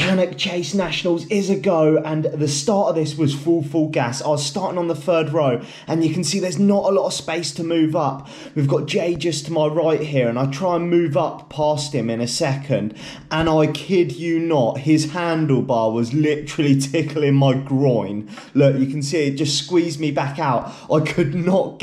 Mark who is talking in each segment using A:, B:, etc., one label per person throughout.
A: Cannock Chase Nationals is a go, and the start of this was full gas. I was starting on the third row, and you can see there's not a lot of space to move up. We've got Jay just to my right here, and I try and move up past him in a second, and I kid you not, his handlebar was literally tickling my groin. Look, you can see it just squeezed me back out. I could not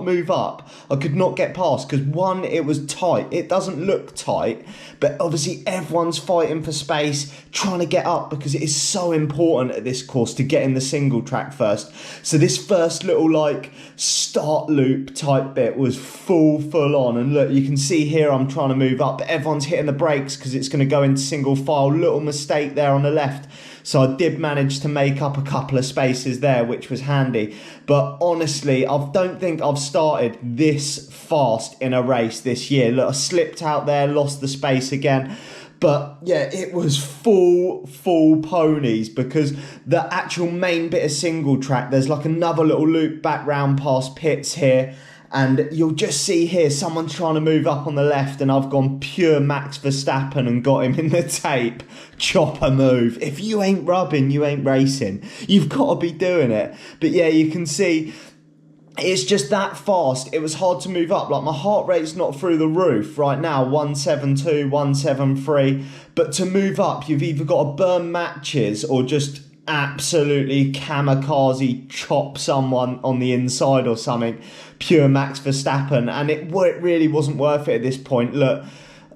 A: move up. I could not get past, because one, it was tight. It doesn't look tight, but obviously everyone's fighting for space, trying to get up, because it is so important at this course to get in the single track first. So this first little like start loop type bit was full on, and look, you can see here I'm trying to move up, but everyone's hitting the brakes because it's going to go into single file. Little mistake there on the left. So I did manage to make up a couple of spaces there, which was handy. But honestly, I don't think I've started this fast in a race this year. Look, I slipped out there, lost the space again. But yeah, it was full ponies, because the actual main bit of single track, there's like another little loop back round past pits here. And you'll just see here, someone's trying to move up on the left, and I've gone pure Max Verstappen and got him in the tape. Chopper move. If you ain't rubbing, you ain't racing. You've got to be doing it. But yeah, you can see it's just that fast. It was hard to move up. Like, my heart rate's not through the roof right now, 172, 173. But to move up, you've either got to burn matches or just absolutely kamikaze chop someone on the inside or something. Pure Max Verstappen. And it really wasn't worth it at this point. Look,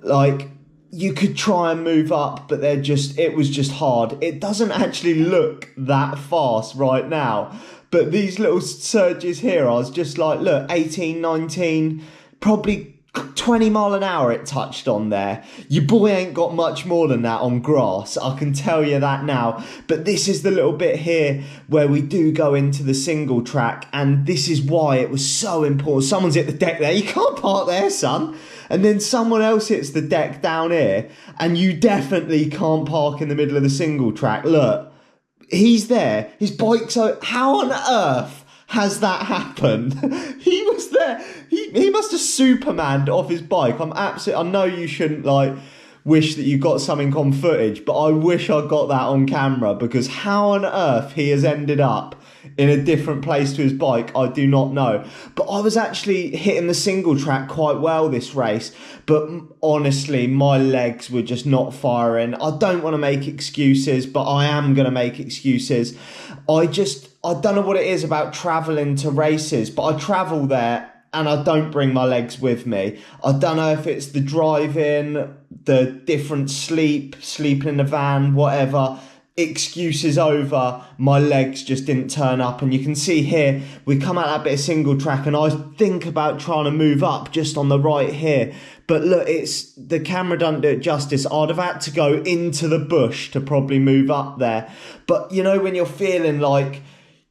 A: like, you could try and move up, but it was just hard. It doesn't actually look that fast right now. But these little surges here, I was just like, look, 18, 19, probably 20 mile an hour it touched on there. Your boy ain't got much more than that on grass, I can tell you that now. But this is the little bit here where we do go into the single track, and this is why it was so important. Someone's hit the deck there. You can't park there, son. And then someone else hits the deck down here, and you definitely can't park in the middle of the single track. Look, he's there. His bike's so... How on earth has that happened? He was there. He must have Supermaned off his bike. I know you shouldn't like wish that you got something on footage, but I wish I got that on camera, because how on earth he has ended up in a different place to his bike, I do not know. But I was actually hitting the single track quite well this race, but honestly, my legs were just not firing. I don't want to make excuses, but I am going to make excuses. I don't know what it is about travelling to races, but I travel there and I don't bring my legs with me. I don't know if it's the driving, the different sleeping in the van, whatever. Excuses over, my legs just didn't turn up. And you can see here, we come out that bit of single track, and I think about trying to move up just on the right here. But look, the camera doesn't do it justice. I'd have had to go into the bush to probably move up there. But you know, when you're feeling like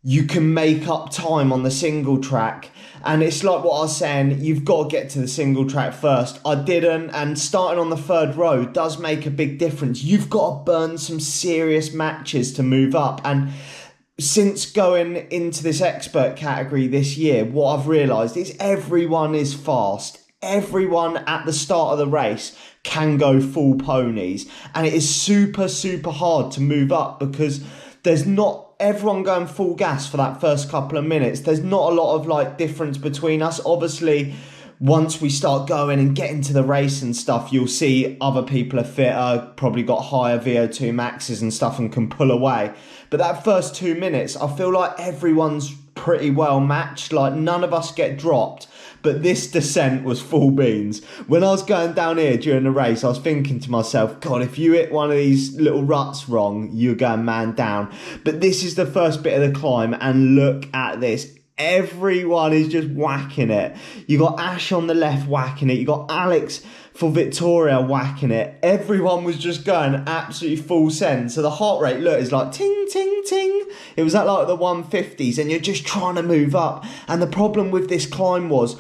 A: you can make up time on the single track, and it's like what I was saying, you've got to get to the single track first. I didn't, and starting on the third row does make a big difference. You've got to burn some serious matches to move up. And since going into this expert category this year, what I've realised is everyone is fast. Everyone at the start of the race can go full ponies, and it is super hard to move up, because there's not everyone going full gas for that first couple of minutes. There's not a lot of like difference between us. Obviously, once we start going and get into the race and stuff, you'll see other people are fitter, probably got higher VO2 maxes and stuff, and can pull away. But that first 2 minutes, I feel like everyone's pretty well matched. Like, none of us get dropped. But this descent was full beans. When I was going down here during the race, I was thinking to myself, God, if you hit one of these little ruts wrong, you're going man down. But this is the first bit of the climb, and look at this. Everyone is just whacking it. You got Ash on the left whacking it. You got Alex for Victoria whacking it. Everyone was just going absolutely full send. So the heart rate, look, is like ting, ting, ting. It was at like the 150s, and you're just trying to move up. And the problem with this climb was,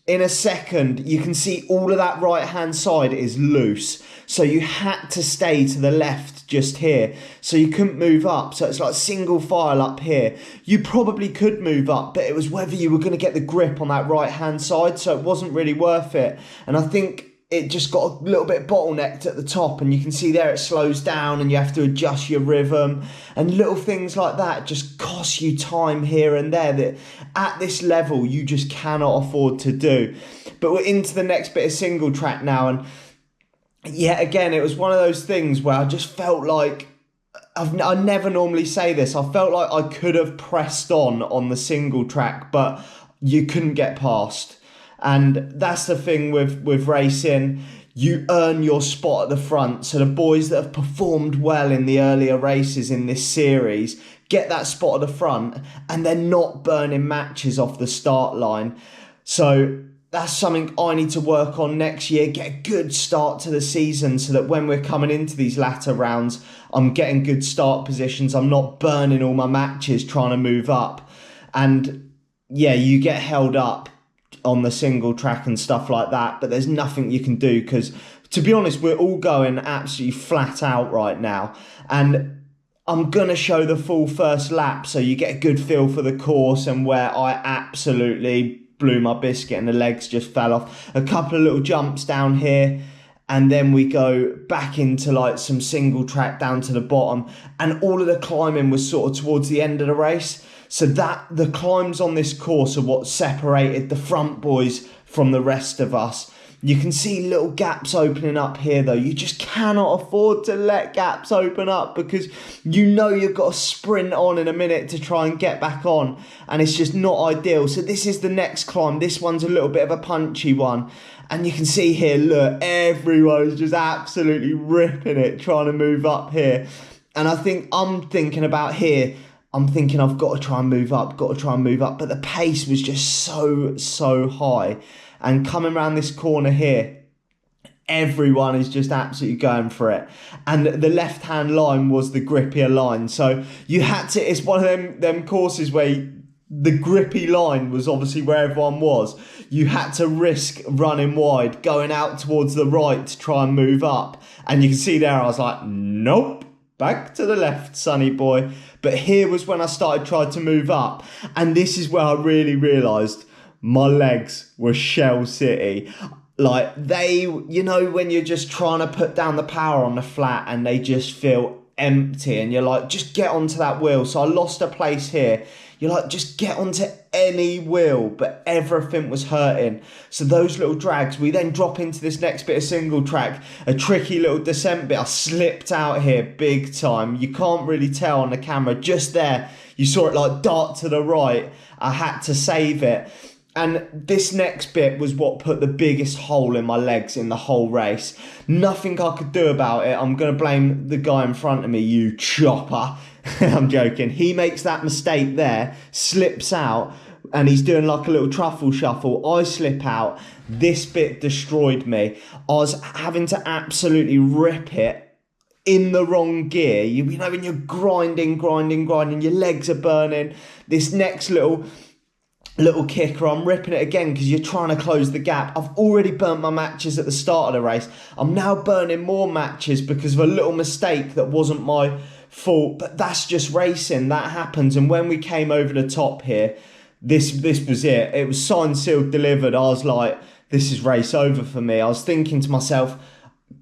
A: in a second, you can see all of that right-hand side is loose. So you had to stay to the left just here. So you couldn't move up. So it's like single file up here. You probably could move up, but it was whether you were going to get the grip on that right-hand side. So it wasn't really worth it. And I think it just got a little bit bottlenecked at the top, and you can see there it slows down and you have to adjust your rhythm, and little things like that just cost you time here and there that at this level you just cannot afford to do. But we're into the next bit of single track now, and yeah, again, it was one of those things where I just felt like, I never normally say this, I felt like I could have pressed on the single track, but you couldn't get past. And that's the thing with racing. You earn your spot at the front. So the boys that have performed well in the earlier races in this series get that spot at the front, and they're not burning matches off the start line. So that's something I need to work on next year, get a good start to the season so that when we're coming into these latter rounds, I'm getting good start positions. I'm not burning all my matches trying to move up. And yeah, you get held up on the single track and stuff like that, but there's nothing you can do because, to be honest, we're all going absolutely flat out right now. And I'm going to show the full first lap so you get a good feel for the course and where I absolutely blew my biscuit and the legs just fell off. A couple of little jumps down here, and then we go back into like some single track down to the bottom, and all of the climbing was sort of towards the end of the race. So that the climbs on this course are what separated the front boys from the rest of us. You can see little gaps opening up here though. You just cannot afford to let gaps open up because you know you've got to sprint on in a minute to try and get back on, and it's just not ideal. So this is the next climb. This one's a little bit of a punchy one. And you can see here, look, everyone's just absolutely ripping it, trying to move up here. And I think I'm thinking about here, I'm thinking I've got to try and move up, but the pace was just so high. And coming around this corner here, everyone is just absolutely going for it. And the left-hand line was the grippier line. So you had to, it's one of them courses where the grippy line was obviously where everyone was. You had to risk running wide, going out towards the right to try and move up. And you can see there, I was like, nope. Back to the left, sonny boy. But here was when I tried to move up. And this is where I really realised my legs were Shell City. Like they, you know, when you're just trying to put down the power on the flat and they just feel empty and you're like, just get onto that wheel. So I lost a place here. You're like, just get onto any wheel, but everything was hurting. So those little drags, we then drop into this next bit of single track, a tricky little descent bit. I slipped out here big time. You can't really tell on the camera. Just there, you saw it like dart to the right. I had to save it. And this next bit was what put the biggest hole in my legs in the whole race. Nothing I could do about it. I'm going to blame the guy in front of me, you chopper. I'm joking. He makes that mistake there, slips out, and he's doing like a little truffle shuffle. I slip out. This bit destroyed me. I was having to absolutely rip it in the wrong gear. You know, when you're grinding, your legs are burning. This next little kicker, I'm ripping it again because you're trying to close the gap. I've already burnt my matches at the start of the race. I'm now burning more matches because of a little mistake that wasn't my fault, but that's just racing. That happens. And when we came over the top here, this was it. It was signed, sealed, delivered. I was like, this is race over for me. I was thinking to myself,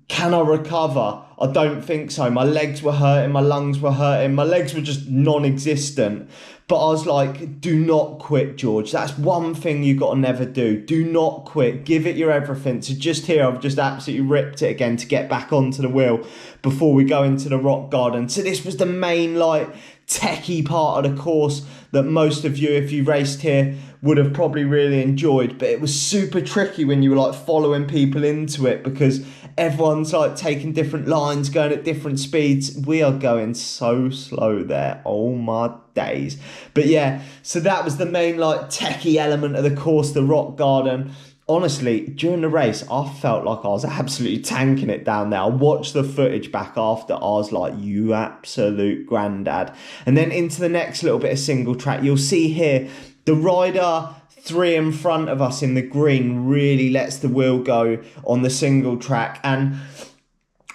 A: can I recover? I don't think so. My legs were hurting, my lungs were hurting, my legs were just non-existent. But I was like, do not quit, George. That's one thing you got to never do. Do not quit. Give it your everything. So just here, I've just absolutely ripped it again to get back onto the wheel before we go into the rock garden. So this was the main, like, techie part of the course that most of you, if you raced here, would have probably really enjoyed. But it was super tricky when you were, like, following people into it because everyone's, like, taking different lines, going at different speeds. We are going so slow there. Oh, my days. But yeah, so that was the main like techie element of the course, the rock garden. Honestly, during the race, I felt like I was absolutely tanking it down there. I watched the footage back after. I was like, you absolute granddad. And then into the next little bit of single track, you'll see here, the rider 3 in front of us in the green really lets the wheel go on the single track. And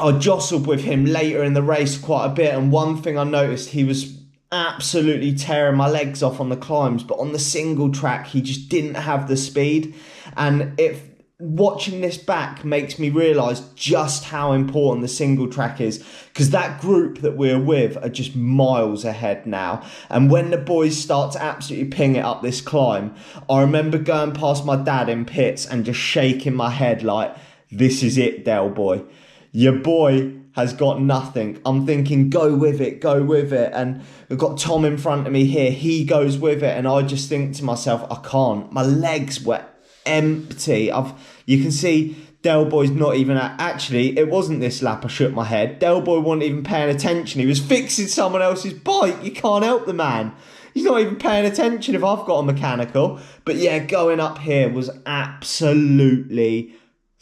A: I jostled with him later in the race quite a bit. And one thing I noticed, he was absolutely tearing my legs off on the climbs, but on the single track he just didn't have the speed, and watching this back makes me realise just how important the single track is, because that group that we're with are just miles ahead now. And when the boys start to absolutely ping it up this climb, I remember going past my dad in pits and just shaking my head like, this is it, Del boy. Your boy has got nothing. I'm thinking, go with it, go with it. And we've got Tom in front of me here. He goes with it. And I just think to myself, I can't. My legs were empty. You can see Del Boy's not even actually, it wasn't this lap I shook my head. Del Boy wasn't even paying attention. He was fixing someone else's bike. You can't help the man. He's not even paying attention if I've got a mechanical. But yeah, going up here was absolutely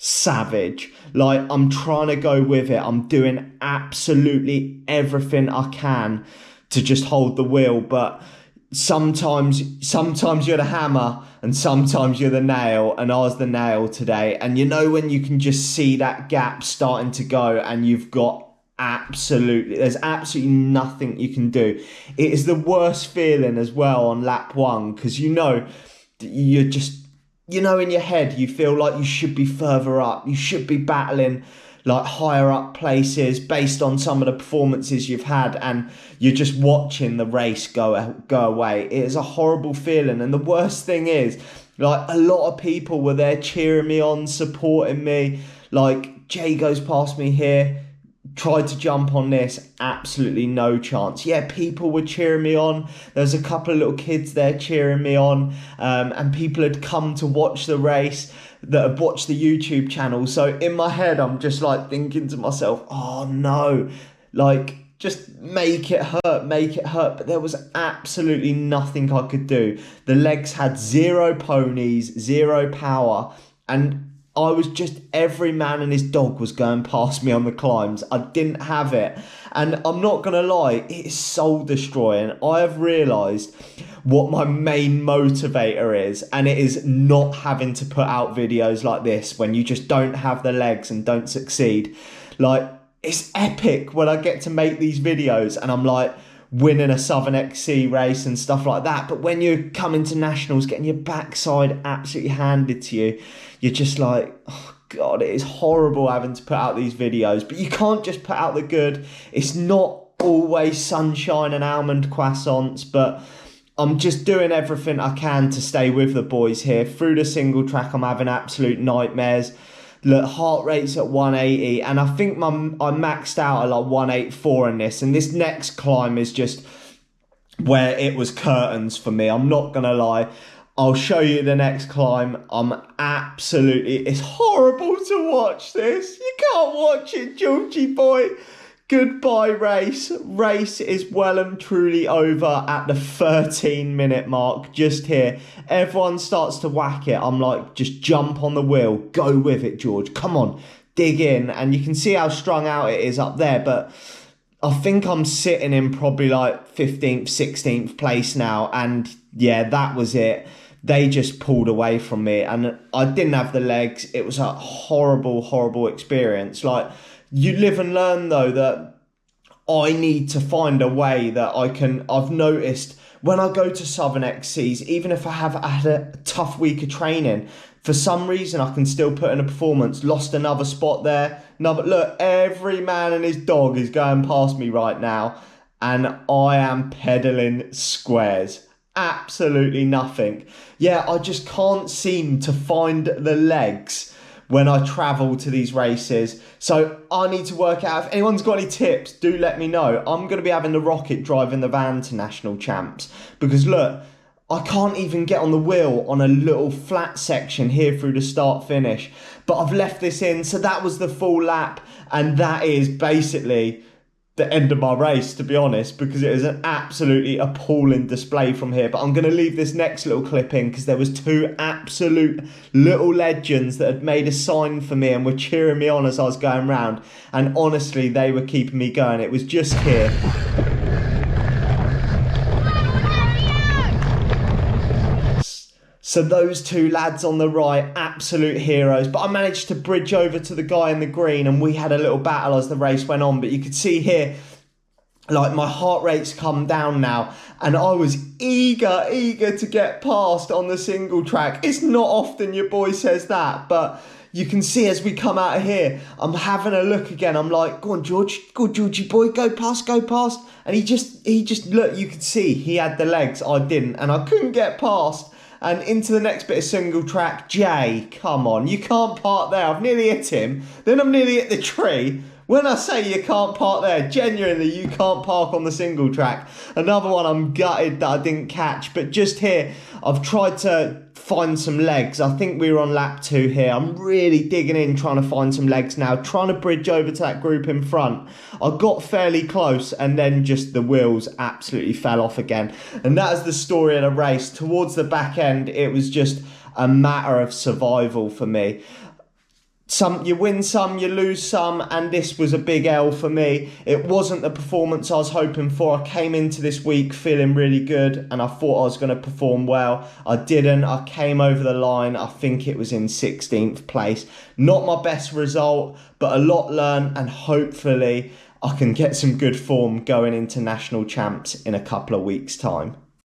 A: savage. Like, I'm trying to go with it. I'm doing absolutely everything I can to just hold the wheel. But sometimes you're the hammer and sometimes you're the nail, and I was the nail today. And you know when you can just see that gap starting to go and there's absolutely nothing you can do. It is the worst feeling as well on lap one, because in your head you feel like you should be further up, you should be battling like higher up places based on some of the performances you've had, and you're just watching the race go away. It is a horrible feeling. And the worst thing is, like, a lot of people were there cheering me on, supporting me. Like, Jay goes past me here, tried to jump on this, absolutely no chance. Yeah, people were cheering me on. There's a couple of little kids there cheering me on, and people had come to watch the race that have watched the YouTube channel. So in my head, I'm just like thinking to myself, oh no, like, just make it hurt. But there was absolutely nothing I could do. The legs had zero ponies, zero power, and I was just, every man and his dog was going past me on the climbs. I didn't have it. And I'm not going to lie, it is soul destroying. I have realised what my main motivator is, and it is not having to put out videos like this when you just don't have the legs and don't succeed. Like, it's epic when I get to make these videos and I'm like winning a Southern XC race and stuff like that. But when you come into nationals, getting your backside absolutely handed to you, you're just like, oh God, it is horrible having to put out these videos. But you can't just put out the good. It's not always sunshine and almond croissants, but I'm just doing everything I can to stay with the boys here. Through the single track, I'm having absolute nightmares. Look, heart rate's at 180, and I think I maxed out at like 184 in this. And this next climb is just where it was curtains for me. I'm not going to lie. I'll show you the next climb. It's horrible to watch this. You can't watch it, Georgie boy. Goodbye, race. Race is well and truly over at the 13-minute mark, just here. Everyone starts to whack it. I'm like, just jump on the wheel. Go with it, George. Come on, dig in. And you can see how strung out it is up there, but I think I'm sitting in probably like 15th, 16th place now. And yeah, that was it. They just pulled away from me and I didn't have the legs. It was a horrible, horrible experience. Like, you live and learn though that I need to find a way that I've noticed when I go to Southern XCs, even if I have had a tough week of training, for some reason I can still put in a performance. Lost another spot there. Look, every man and his dog is going past me right now and I am pedaling squares. Absolutely nothing. Yeah, I just can't seem to find the legs when I travel to these races. So I need to work out. If anyone's got any tips, do let me know. I'm going to be having the Rocket driving the van to national champs. Because look, I can't even get on the wheel on a little flat section here through the start finish. But I've left this in. So that was the full lap. And that is basically the end of my race, to be honest, because it is an absolutely appalling display from here. But I'm going to leave this next little clip in because there was two absolute little legends that had made a sign for me and were cheering me on as I was going round, and honestly they were keeping me going. It was just here. So those two lads on the right, absolute heroes. But I managed to bridge over to the guy in the green and we had a little battle as the race went on. But you could see here, like my heart rate's come down now, and I was eager to get past on the single track. It's not often your boy says that, but you can see as we come out of here, I'm having a look again. I'm like, go on, George, go on, Georgie boy, go past. And he just look, you could see he had the legs, I didn't, and I couldn't get past. And into the next bit of single track, Jay, come on, you can't park there. I've nearly hit him, then I'm nearly hit the tree. When I say you can't park there, genuinely you can't park on the single track. Another one I'm gutted that I didn't catch, but just here, I've tried to find some legs. I think we were on lap 2 here. I'm really digging in, trying to find some legs now, trying to bridge over to that group in front. I got fairly close, and then just the wheels absolutely fell off again. And that is the story of the race. Towards the back end, it was just a matter of survival for me. You win some, you lose some, and this was a big L for me. It wasn't the performance I was hoping for. I came into this week feeling really good, and I thought I was going to perform well. I didn't. I came over the line. I think it was in 16th place. Not my best result, but a lot learned, and hopefully I can get some good form going into national champs in a couple of weeks' time.